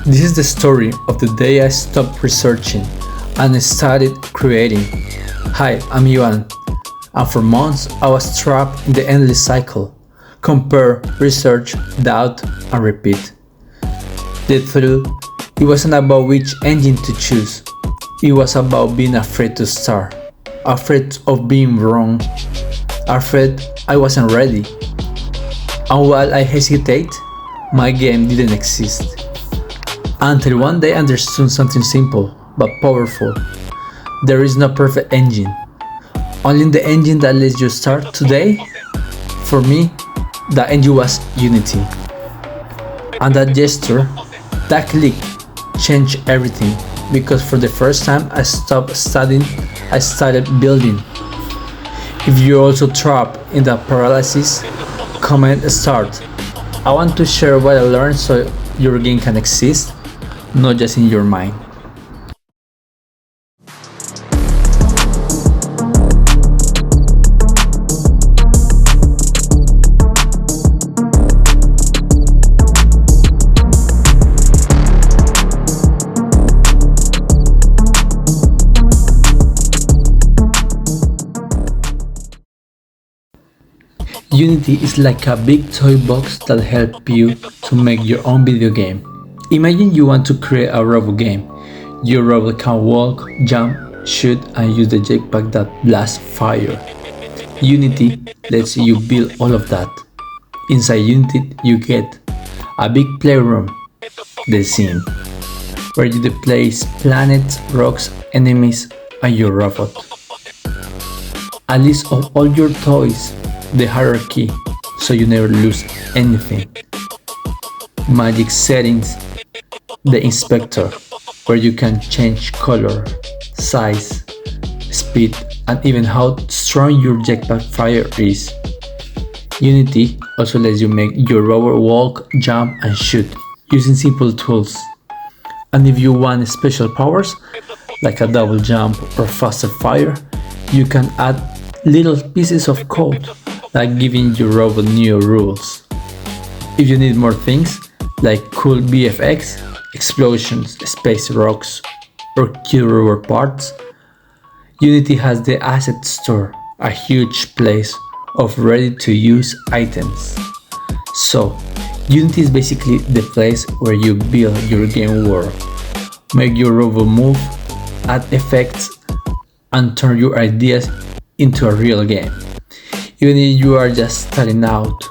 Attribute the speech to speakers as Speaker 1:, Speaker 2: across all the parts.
Speaker 1: This is the story of the day I stopped researching and started creating. Hi, I'm Yuan, and for months I was trapped in the endless cycle. Compare, research, doubt, and repeat. The truth, it wasn't about which engine to choose. It was about being afraid to start, afraid of being wrong, afraid I wasn't ready. And while I hesitate, my game didn't exist. Until one day I understood something simple but powerful. There is no perfect engine. Only the engine that lets you start today. For me, the engine was Unity. And that gesture, that click, changed everything, because for the first time I stopped studying, I started building. If you're also trapped in that paralysis, comment start. I want to share what I learned so your game can exist, not just in your mind. Unity is like a big toy box that helps you to make your own video game. Imagine you want to create a robot game. Your robot can walk, jump, shoot, and use the jetpack that blasts fire. Unity lets you build all of that. Inside Unity, you get a big playroom, the scene, where you displace planets, rocks, enemies, and your robot. A list of all your toys, the hierarchy, so you never lose anything. Magic settings, the inspector, where you can change color, size, speed, and even how strong your jetpack fire is. Unity also lets you make your robot walk, jump, and shoot using simple tools. And if you want special powers, like a double jump or faster fire, you can add little pieces of code, like giving your robot new rules. If you need more things, like cool VFX, explosions, space rocks, or cute robot parts, Unity has the Asset Store, a huge place of ready-to-use items. So, Unity is basically the place where you build your game world, make your robot move, add effects, and turn your ideas into a real game, even if you are just starting out.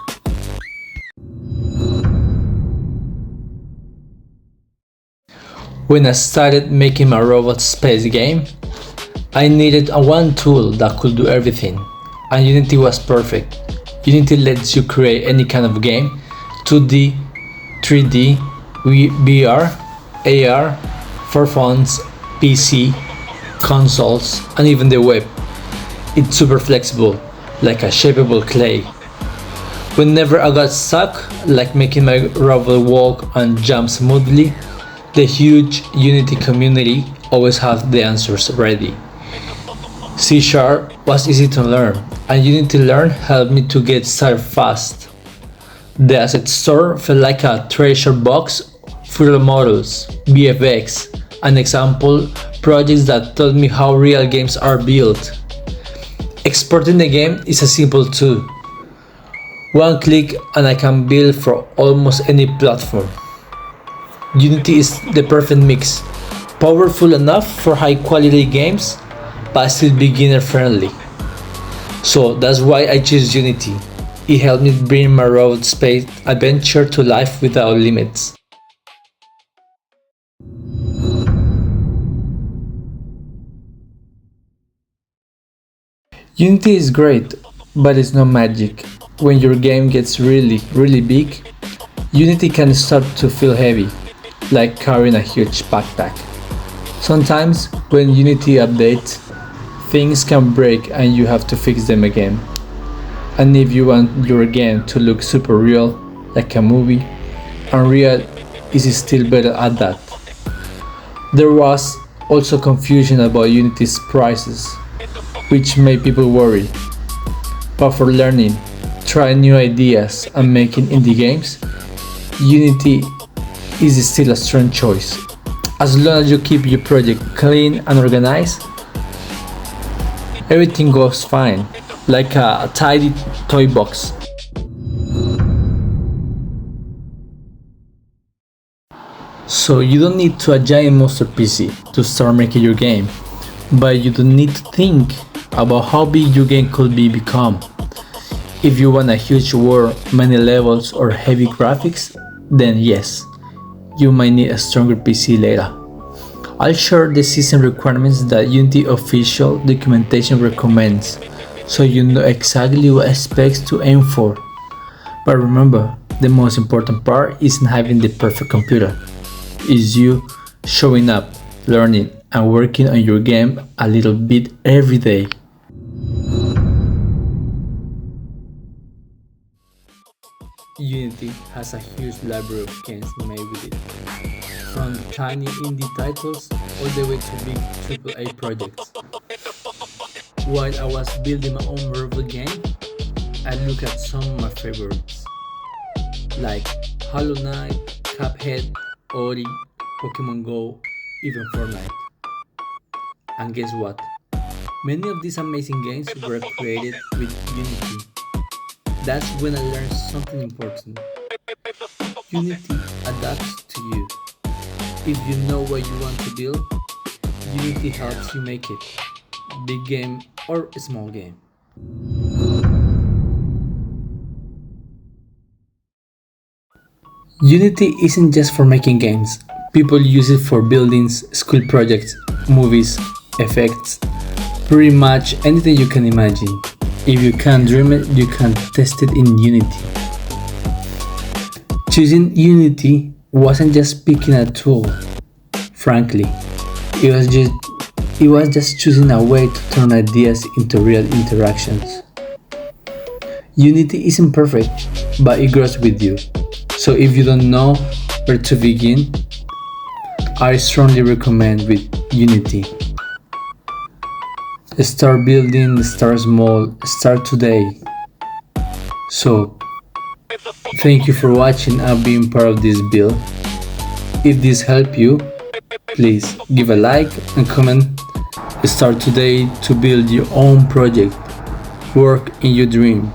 Speaker 1: When I started making my robot space game, I needed a one tool that could do everything, and Unity was perfect. Unity lets you create any kind of game, 2D, 3D, VR, AR, for phones, PC, consoles, and even the web. It's super flexible, like a shapeable clay. Whenever I got stuck, like making my robot walk and jump smoothly, the huge Unity community always has the answers ready. C# was easy to learn, and Unity Learn helped me to get started fast. The Asset Store felt like a treasure box full of models, VFX, and example projects that taught me how real games are built. Exporting the game is a simple tool. One click and I can build for almost any platform. Unity is the perfect mix, powerful enough for high quality games, but still beginner friendly. So that's why I choose Unity. It helped me bring my robot space adventure to life without limits. Unity is great, but it's not magic. When your game gets really big, Unity can start to feel heavy, like carrying a huge backpack. Sometimes, when Unity updates, things can break and you have to fix them again. And if you want your game to look super real, like a movie, Unreal is still better at that. There was also confusion about Unity's prices, which made people worry. But for learning, trying new ideas, and making indie games, Unity is still a strong choice. As long as you keep your project clean and organized, everything goes fine, like a tidy toy box. So you don't need to a giant monster PC to start making your game, but you don't need to think about how big your game could become. If you want a huge world, many levels or heavy graphics, then yes, you might need a stronger PC later. I'll share the system requirements that Unity official documentation recommends, so you know exactly what specs to aim for. But remember, the most important part isn't having the perfect computer. It's you showing up, learning, and working on your game a little bit every day. Unity has a huge library of games made with it, from tiny indie titles all the way to big AAA projects. While I was building my own Marvel game, I looked at some of my favorites, like Hollow Knight, Cuphead, Ori, Pokemon Go, even Fortnite. And guess what? Many of these amazing games were created with Unity. That's when I learned something important. Unity adapts to you. If you know what you want to build, Unity helps you make it. Big game or small game. Unity isn't just for making games. People use it for buildings, school projects, movies, effects, pretty much anything you can imagine. If you can't dream it, you can test it in Unity. Choosing Unity wasn't just picking a tool. Frankly, it was just choosing a way to turn ideas into real interactions. Unity isn't perfect, but it grows with you. So if you don't know where to begin, I strongly recommend with Unity. Start building, start small, start today. So, thank you for watching and being part of this build. If this helped you, please give a like and comment. Start today to build your own project. Work in your dream.